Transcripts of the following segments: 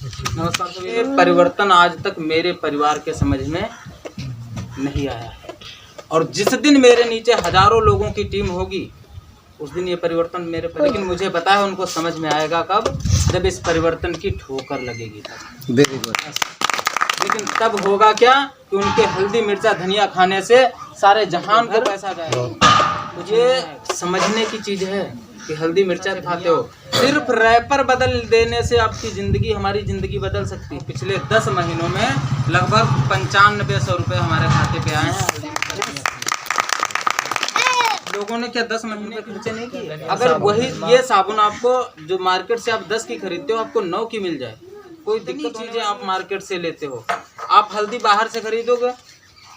नमस्कार सभी। ये परिवर्तन आज तक मेरे परिवार के समझ में नहीं आया है और जिस दिन मेरे नीचे हजारों लोगों की टीम होगी उस दिन ये परिवर्तन मेरे पर, लेकिन मुझे पता है उनको समझ में आएगा कब, जब इस परिवर्तन की ठोकर लगेगी तब। लेकिन तब होगा क्या कि उनके हल्दी मिर्चा धनिया खाने से सारे जहान को पैसा जाएगा। मुझे समझने की चीज है कि हल्दी मिर्चा खाते हो, सिर्फ रैपर बदल देने से आपकी ज़िंदगी, हमारी ज़िंदगी बदल सकती है। पिछले 10 महीनों में लगभग 9500 रुपये हमारे खाते पे आए हैं। लोगों ने क्या 10 महीने खर्चे नहीं किए? अगर वही ये साबुन आपको जो मार्केट से आप 10 की खरीदते हो आपको 9 की मिल जाए, कोई दिक्कत चीज़ें आप मार्केट से लेते हो। आप हल्दी बाहर से खरीदोगे,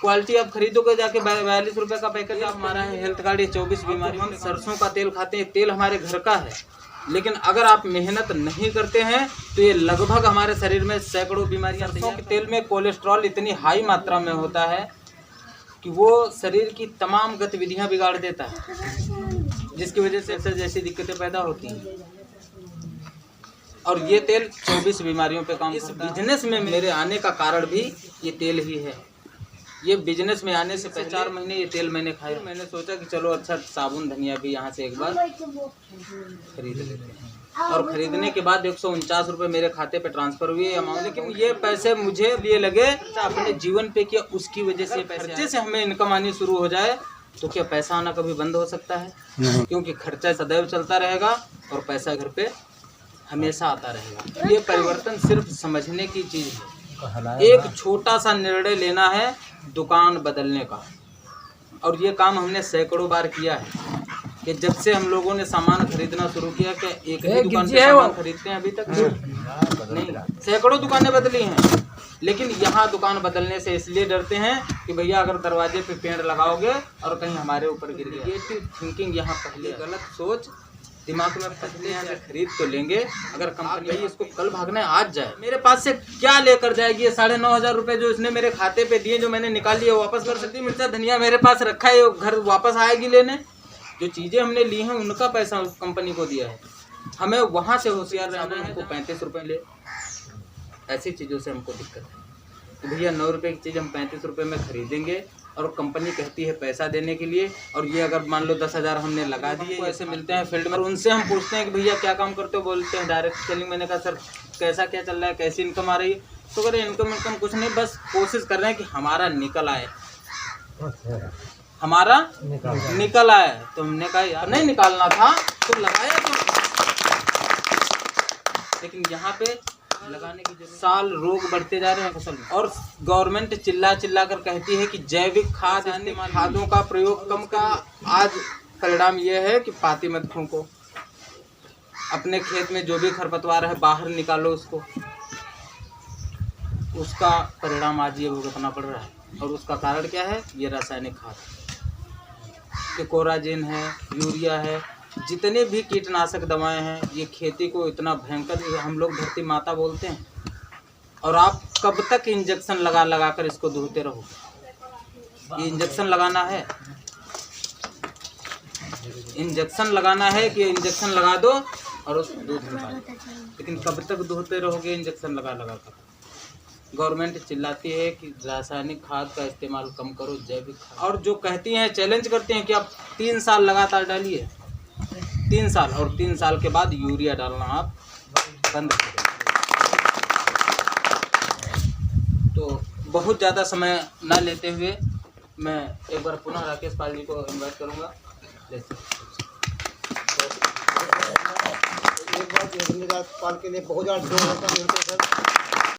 क्वालिटी आप खरीदोगे जाके 42 रुपये का पैकेट। आप हमारा है हेल्थ कार्ड, ये 24 बीमारी। हम सरसों का तेल खाते हैं, तेल हमारे घर का है, लेकिन अगर आप मेहनत नहीं करते हैं तो ये लगभग हमारे शरीर में सैकड़ों बीमारियां। सरसों के तेल में कोलेस्ट्रॉल इतनी हाई मात्रा में होता है कि वो शरीर की तमाम गतिविधियां बिगाड़ देता है, जिसकी वजह से जैसी दिक्कतें पैदा होती हैं। और ये तेल 24 बीमारियों पे काम करता है। इस बिजनेस में मेरे आने का कारण भी ये तेल ही है। ये बिजनेस में आने से 4 महीने ये तेल मैंने खाया। मैंने सोचा कि चलो अच्छा साबुन धनिया भी यहाँ से एक बार खरीद लेते हैं, और खरीदने के बाद 149 रुपये मेरे खाते पे ट्रांसफर हुए अमाउंट। लेकिन ये पैसे मुझे लिए लगे अपने जीवन पे किया, उसकी वजह से खर्चे से हमें इनकम आनी शुरू हो जाए तो क्या पैसा आना कभी बंद हो सकता है? क्योंकि खर्चा सदैव चलता रहेगा और पैसा घर पे हमेशा आता रहेगा। ये परिवर्तन सिर्फ समझने की चीज़ है। एक छोटा सा निर्णय लेना है दुकान बदलने का, और ये काम हमने सैकड़ों बार किया है कि जब से हम लोगों ने सामान खरीदना शुरू किया कि एक ही दुकान से सामान खरीदते हैं अभी तक नहीं, सैकड़ों दुकानें बदली हैं। लेकिन यहाँ दुकान बदलने से इसलिए डरते हैं कि भैया अगर दरवाजे पे पेड़ लगाओगे और कहीं हमारे ऊपर गिर गया। नेगेटिव थिंकिंग यहाँ पहले, गलत सोच दिमाग में पहले यहाँ से खरीद तो लेंगे, अगर कंपनी इसको कल भागना है आज जाए, मेरे पास से क्या लेकर जाएगी? ये 9,500 रुपये जो इसने मेरे खाते पे दिए, जो मैंने निकाल लिए वापस कर सकती। मिर्चा धनिया मेरे पास रखा है, घर वापस आएगी लेने। जो चीज़ें हमने ली हैं उनका पैसा कंपनी को दिया है, हमें वहाँ से होशियार रहना है। हमको 35 रुपये ले, ऐसी चीज़ों से हमको दिक्कत है कि भैया 9 रुपये की चीज़ हम 35 रुपये में खरीदेंगे और कंपनी कहती है पैसा देने के लिए, और ये अगर मान लो 10,000 हमने लगा दिए। ऐसे मिलते हैं फील्ड में, उनसे हम पूछते हैं कि भैया क्या काम करते हो? बोलते हैं डायरेक्ट सेलिंग। मैंने कहा सर कैसा क्या चल रहा है, कैसी इनकम आ रही है? तो कह रहे इनकम कुछ नहीं, बस कोशिश कर रहे हैं कि हमारा निकल आए, हमारा निकल आए। तो हमने कहा यार नहीं निकालना था तो लगाया क्यों? लेकिन यहाँ पे लगाने की जरूरत। साल रोग बढ़ते जा रहे हैं फसल में, और गवर्नमेंट चिल्ला कर कहती है कि जैविक खाद, खादों का प्रयोग कम का। आज परिणाम यह है कि पाती मत फूंको, अपने खेत में जो भी खरपतवार है बाहर निकालो उसको। उसका परिणाम आज ये भुगतना पड़ रहा है, और उसका कारण क्या है? ये रासायनिक खाद, कोराजिन है, यूरिया है, जितने भी कीटनाशक दवाएं हैं, ये खेती को इतना भयंकर, हम लोग धरती माता बोलते हैं। और आप कब तक इंजेक्शन लगा कर इसको धोते रहो? ये इंजेक्शन लगाना है, इंजेक्शन लगाना है कि इंजेक्शन लगा दो और उस दूध निकालो, लेकिन कब तक धोते रहोगे इंजेक्शन लगा कर? गवर्नमेंट चिल्लाती है कि रासायनिक खाद का इस्तेमाल कम करो, जैविक खाद। और जो कहती हैं, चैलेंज करते हैं कि आप 3 साल लगातार डालिए, 3 साल, और 3 साल के बाद यूरिया डालना आप बंद करें। तो बहुत ज़्यादा समय ना लेते हुए मैं एक बार पुनः राकेश पाल जी को इन्वाइट करूँगा। एक बार पाल के लिए बहुत ज़्यादा